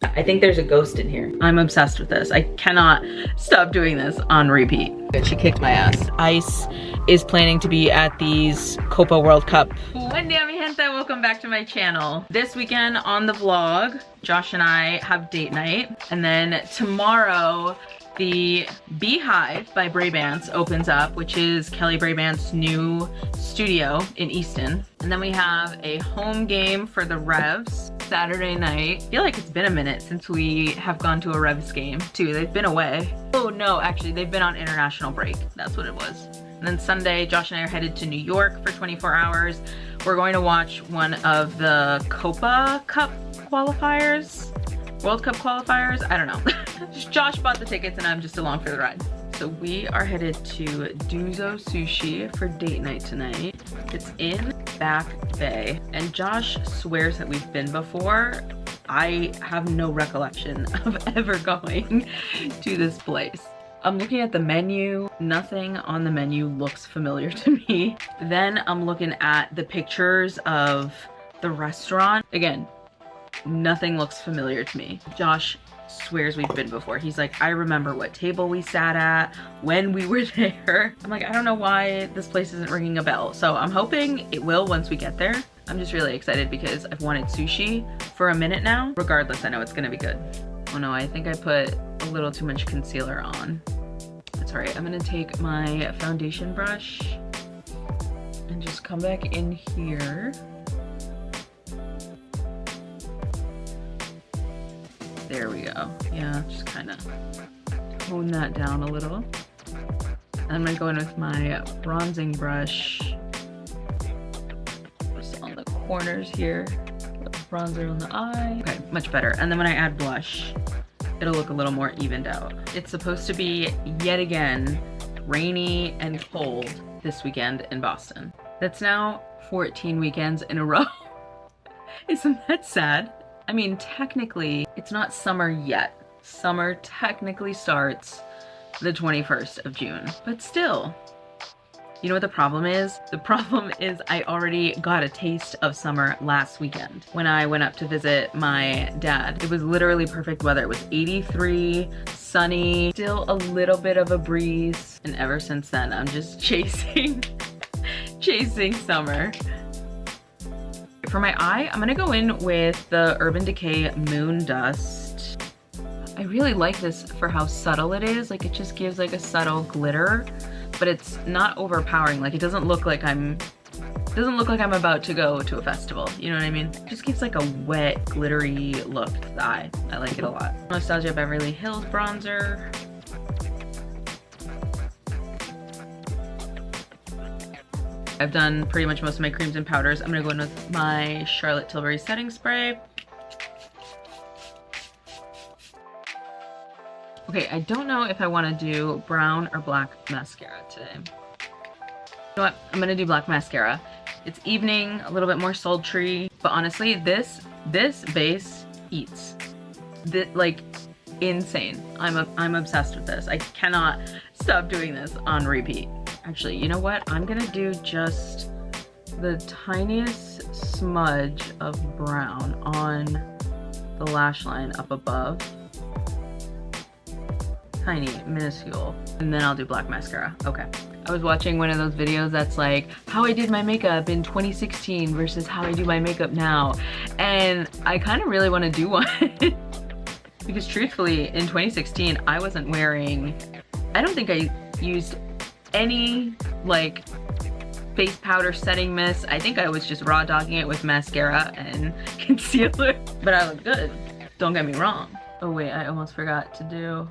I think there's a ghost in here. I'm obsessed with this. I cannot stop doing this on repeat. She kicked my ass. Ice is planning to be at these Copa World Cup. Buen dia, mi gente. Welcome back to my channel. This weekend on the vlog, Josh and I have date night. And then tomorrow, the Beehive by Brabants opens up, which is Kelly Brabant's new studio in Easton. And then we have a home game for the Revs Saturday night. I feel like it's been a minute since we have gone to a Revs game too. They've been away. Oh no, actually they've been on international break. That's what it was. And then Sunday, Josh and I are headed to New York for 24 hours. We're going to watch one of the Copa Cup qualifiers. World Cup qualifiers? I don't know. Josh bought the tickets and I'm just along for the ride. So we are headed to Duzo Sushi for date night tonight. It's in Back Bay. And Josh swears that we've been before. I have no recollection of ever going to this place. I'm looking at the menu. Nothing on the menu looks familiar to me. Then I'm looking at the pictures of the restaurant. Again, nothing looks familiar to me. Josh swears we've been before. He's like, I remember what table we sat at, when we were there. I'm like, I don't know why this place isn't ringing a bell. So I'm hoping it will once we get there. I'm just really excited because I've wanted sushi for a minute now. Regardless, I know it's gonna be good. Oh no, I think I put a little too much concealer on. That's all right. I'm gonna take my foundation brush and just come back in here. There we go. Yeah, just kind of tone that down a little. I'm gonna go in with my bronzing brush, just on the corners here. Put bronzer on the eye. Okay, much better. And then when I add blush, it'll look a little more evened out. It's supposed to be, yet again, rainy and cold this weekend in Boston. That's now 14 weekends in a row. Isn't that sad? I mean, technically, it's not summer yet. Summer technically starts the 21st of June, but still. You know what the problem is? The problem is I already got a taste of summer last weekend when I went up to visit my dad. It was literally perfect weather. It was 83, sunny, still a little bit of a breeze. And ever since then, I'm just chasing summer. For my eye, I'm gonna go in with the Urban Decay Moon Dust. I really like this for how subtle it is. Like, it just gives like a subtle glitter, but it's not overpowering. Like, it doesn't look like I'm about to go to a festival. You know what I mean? It just gives like a wet, glittery look to the eye. I like it a lot. Nostalgia Beverly Hills bronzer. I've done pretty much most of my creams and powders. I'm gonna go in with my Charlotte Tilbury setting spray. Okay, I don't know if I wanna do brown or black mascara today. You know what? I'm gonna do black mascara. It's evening, a little bit more sultry, but honestly, this base eats. Like, insane. I'm obsessed with this. I cannot stop doing this on repeat. Actually, you know what? I'm gonna do just the tiniest smudge of brown on the lash line up above. Tiny, minuscule. And then I'll do black mascara. Okay. I was watching one of those videos that's like, how I did my makeup in 2016 versus how I do my makeup now. And I kind of really want to do one. Because truthfully, in 2016, I wasn't wearing, I don't think I used any like face powder setting mist. I think I was just raw dogging it with mascara and concealer, but I look good, don't get me wrong. Oh wait, I almost forgot to do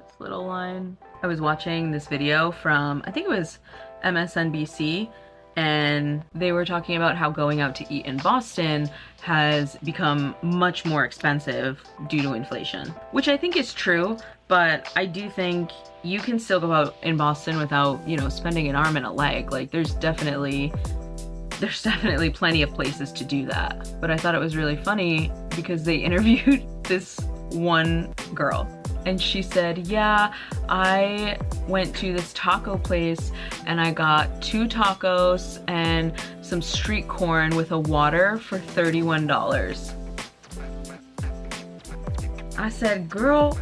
this little line. I was watching this video from, I think it was MSNBC, and they were talking about how going out to eat in Boston has become much more expensive due to inflation, which I think is true, but I do think you can still go out in Boston without, you know, spending an arm and a leg. Like, there's definitely plenty of places to do that. But I thought it was really funny because they interviewed this one girl, and she said, yeah, I went to this taco place and I got 2 tacos and some street corn with a water for $31. I said, girl,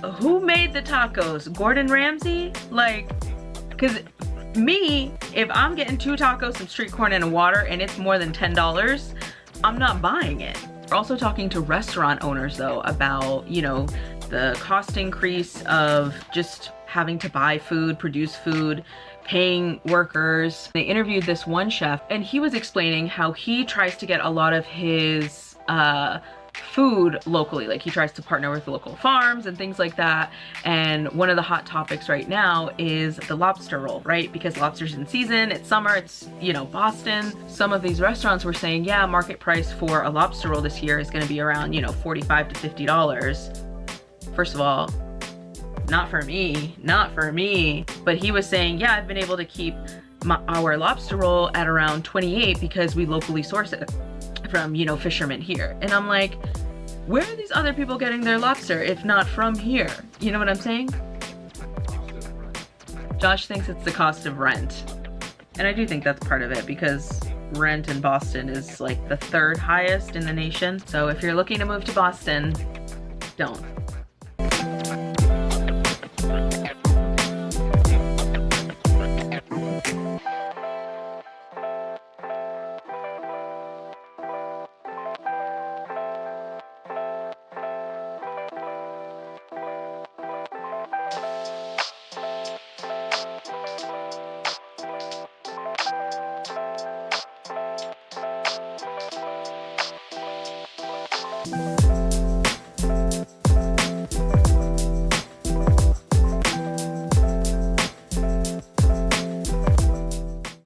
who made the tacos? Gordon Ramsay? Like, cause me, if I'm getting 2 tacos, some street corn and a water and it's more than $10, I'm not buying it. We're also talking to restaurant owners though about, you know, the cost increase of just having to buy food, produce food, paying workers. They interviewed this one chef and he was explaining how he tries to get a lot of his food locally. Like he tries to partner with local farms and things like that. And one of the hot topics right now is the lobster roll, right? Because lobster's in season, it's summer, it's, you know, Boston. Some of these restaurants were saying, yeah, market price for a lobster roll this year is gonna be around, you know, $45 to $50. First of all, not for me, not for me. But he was saying, yeah, I've been able to keep our lobster roll at around 28 because we locally source it from, you know, fishermen here. And I'm like, where are these other people getting their lobster if not from here? You know what I'm saying? Josh thinks it's the cost of rent. And I do think that's part of it because rent in Boston is like the 3rd highest in the nation. So if you're looking to move to Boston, don't.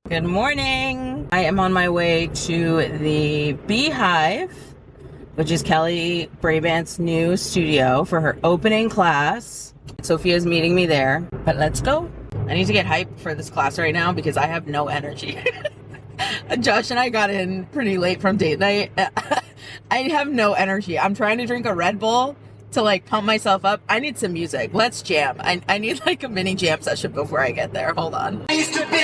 Good morning. I am on my way to the Beehive, which is Kelly Brabant's new studio for her opening class. Sophia's meeting me there, but let's go. I need to get hyped for this class right now because I have no energy. Josh and I got in pretty late from date night. I have no energy. I'm trying to drink a Red Bull to like pump myself up. I need some music. Let's jam. I need like a mini jam session before I get there. Hold on. I used to be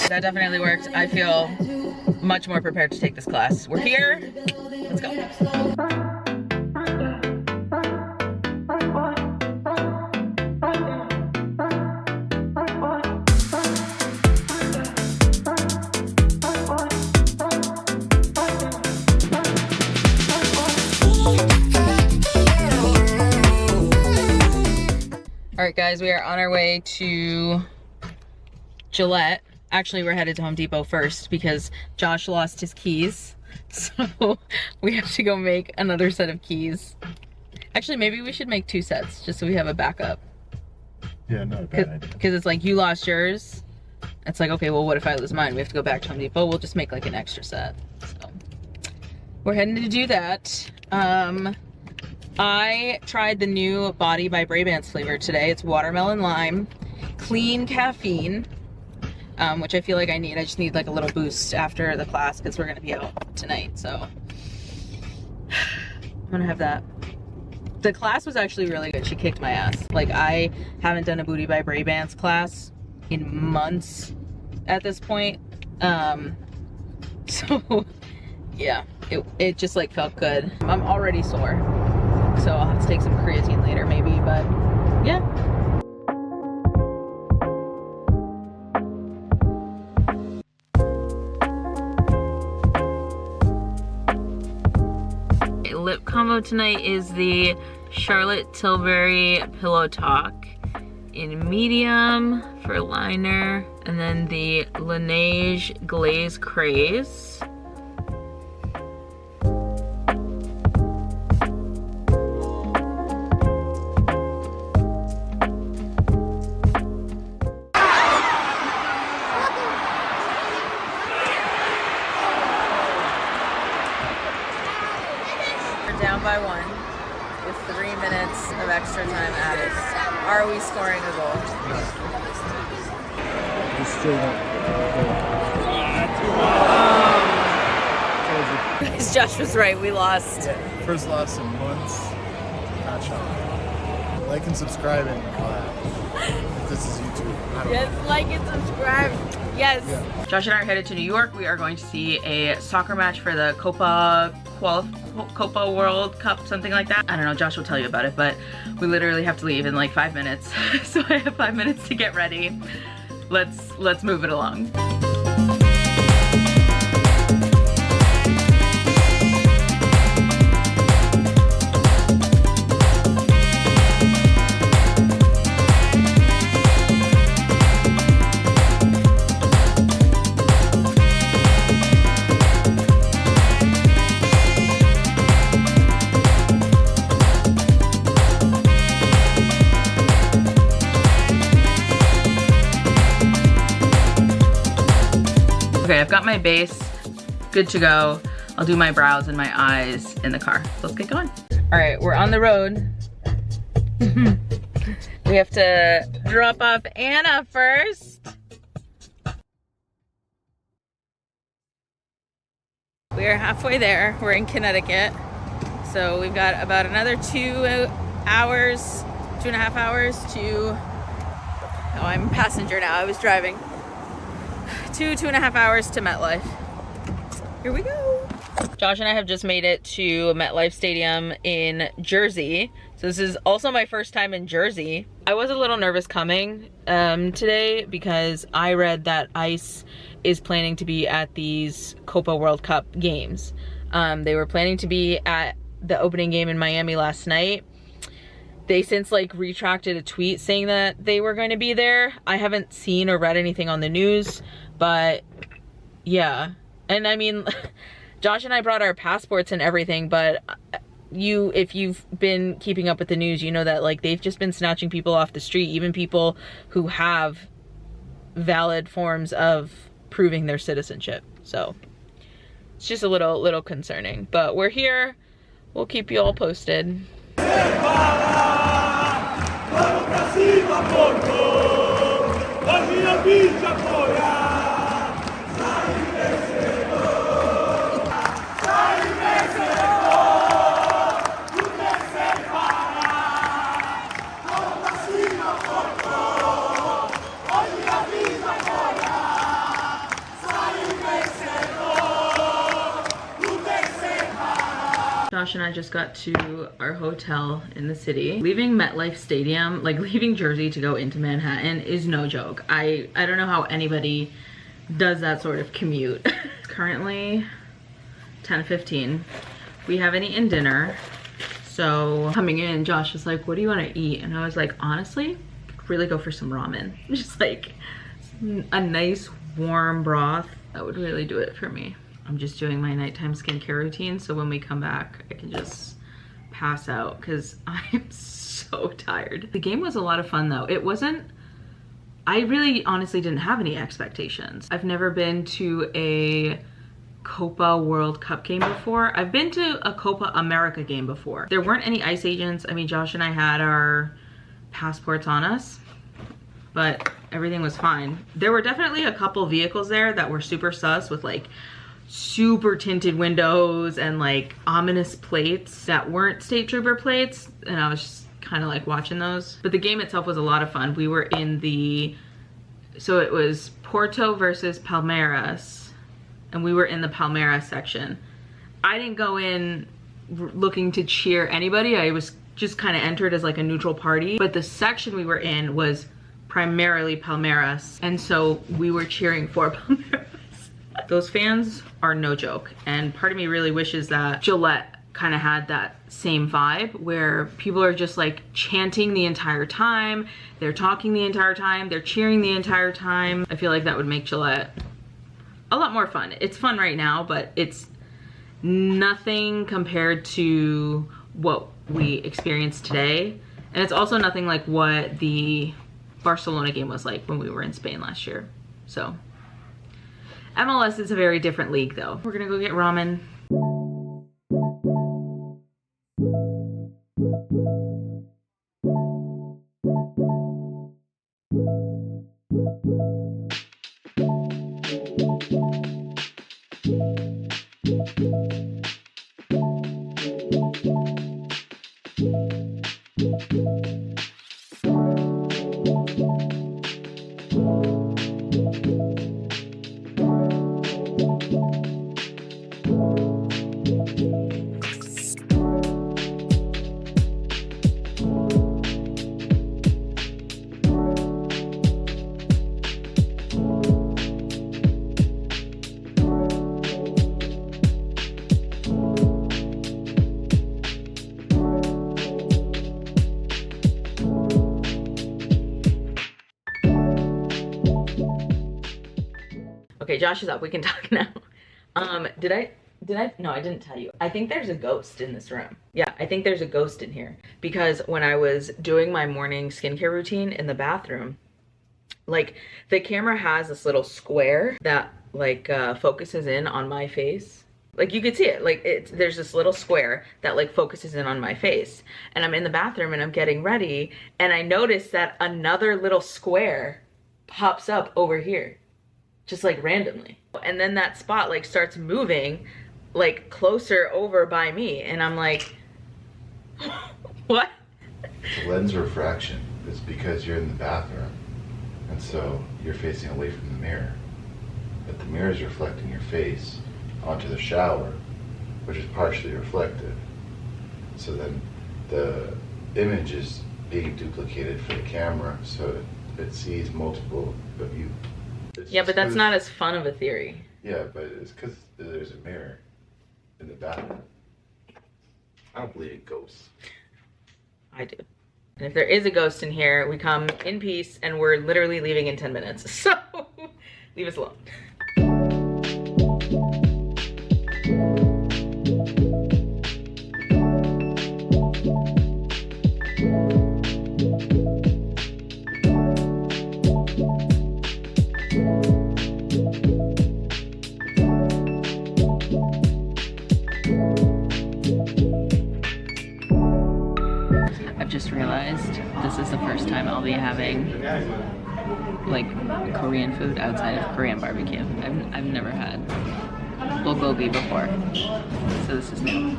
That definitely worked. I feel much more prepared to take this class. We're here. Let's go. All right, guys, we are on our way to Gillette. Actually, we're headed to Home Depot first because Josh lost his keys. So we have to go make another set of keys. Actually, maybe we should make 2 sets just so we have a backup. Yeah, not a bad idea. Because it's like you lost yours. It's like, okay, well, what if I lose mine? We have to go back to Home Depot. We'll just make like an extra set. So we're heading to do that. I tried the new Body by Brabant's flavor today. It's watermelon lime, clean caffeine. Which I feel like I need. I just need like a little boost after the class because we're gonna be out tonight, so I'm gonna have that. The class was actually really good. She kicked my ass. Like, I haven't done a Booty by Brabant's class in months at this point. So yeah, it just like felt good. I'm already sore, so I'll have to take some creatine later maybe, but yeah. Lip combo tonight is the Charlotte Tilbury Pillow Talk in medium for liner, and then the Laneige Glaze Craze. Down by 1 with 3 minutes of extra time added. Are we scoring a goal? It's still not. Josh was right, we lost. Yeah, first loss in months. Not shocking. Like and subscribe and all that. If this is YouTube. I don't know. Like and subscribe. Yes. Yeah. Josh and I are headed to New York. We are going to see a soccer match for the Copa World Cup, something like that. I don't know, Josh will tell you about it, but we literally have to leave in like 5 minutes. So I have 5 minutes to get ready. Let's move it along. Okay, I've got my base good to go. I'll do my brows and my eyes in the car. Let's get going. All right, we're on the road. We have to drop off Anna first. We are halfway there. We're in Connecticut. So we've got about another 2 hours, 2.5 hours to, oh, I'm a passenger now, I was driving. 2.5 hours to MetLife. Here we go. Josh and I have just made it to MetLife Stadium in Jersey. So this is also my first time in Jersey. I was a little nervous coming today because I read that ICE is planning to be at these Copa World Cup games. They were planning to be at the opening game in Miami last night. They since like retracted a tweet saying that they were going to be there. I haven't seen or read anything on the news, but yeah. And I mean, Josh and I brought our passports and everything, but if you've been keeping up with the news, you know that like they've just been snatching people off the street, even people who have valid forms of proving their citizenship. So it's just a little concerning, but we're here. We'll keep you all posted. Josh and I just got to our hotel in the city. Leaving MetLife Stadium, like leaving Jersey to go into Manhattan is no joke. I don't know how anybody does that sort of commute. It's currently 10:15. We haven't eaten dinner. So coming in, Josh was like, what do you want to eat? And I was like, honestly, really go for some ramen. Just like a nice warm broth. That would really do it for me. I'm just doing my nighttime skincare routine, so when we come back, I can just pass out because I'm so tired. The game was a lot of fun though. It wasn't, I really honestly didn't have any expectations. I've never been to a Copa World Cup game before. I've been to a Copa America game before. There weren't any ICE agents. I mean, Josh and I had our passports on us, but everything was fine. There were definitely a couple vehicles there that were super sus with like super tinted windows and like ominous plates that weren't state trooper plates, and I was just kind of like watching those. But the game itself was a lot of fun. We were in the, so it was Porto versus Palmeiras, and we were in the Palmeiras section. I didn't go in looking to cheer anybody. I was just kind of entered as like a neutral party, but the section we were in was primarily Palmeiras, and so we were cheering for Palmeiras. Those fans are no joke, and part of me really wishes that Gillette kind of had that same vibe where people are just like chanting the entire time, they're talking the entire time, they're cheering the entire time. I feel like that would make Gillette a lot more fun. It's fun right now, but it's nothing compared to what we experienced today, and it's also nothing like what the Barcelona game was like when we were in Spain last year. So MLS is a very different league though. We're gonna go get ramen. Okay, Josh is up. We can talk now. No, I didn't tell you. I think there's a ghost in this room. Yeah, I think there's a ghost in here. Because when I was doing my morning skincare routine in the bathroom, like the camera has this little square that like focuses in on my face. Like you could see it, like there's this little square that like focuses in on my face. And I'm in the bathroom and I'm getting ready and I notice that another little square pops up over here. Just like randomly. And then that spot like starts moving like closer over by me and I'm like, what? It's a lens refraction. It's because you're in the bathroom and so you're facing away from the mirror. But the mirror is reflecting your face onto the shower, which is partially reflective. So then the image is being duplicated for the camera so it sees multiple of you. Yeah, but that's not as fun of a theory. Yeah, but it's because there's a mirror in the bathroom. I don't believe in ghosts. I do. And if there is a ghost in here, we come in peace and we're literally leaving in 10 minutes. So leave us alone. Just realized this is the first time I'll be having like Korean food outside of Korean barbecue. I've never had bulgogi before, so this is new.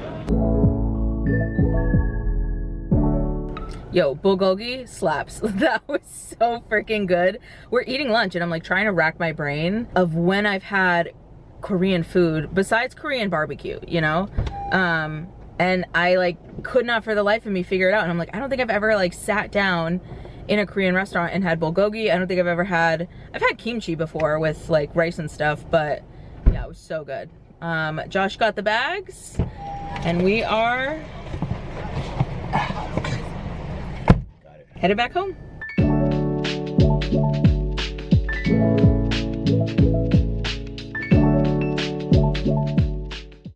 Yo, bulgogi slaps. That was so freaking good. We're eating lunch and I'm like trying to rack my brain of when I've had Korean food besides Korean barbecue, you know? And I like could not for the life of me figure it out. And I'm like, I don't think I've ever like sat down in a Korean restaurant and had bulgogi. I don't think I've had kimchi before with like rice and stuff, but yeah, it was so good. Josh got the bags and we are headed back home.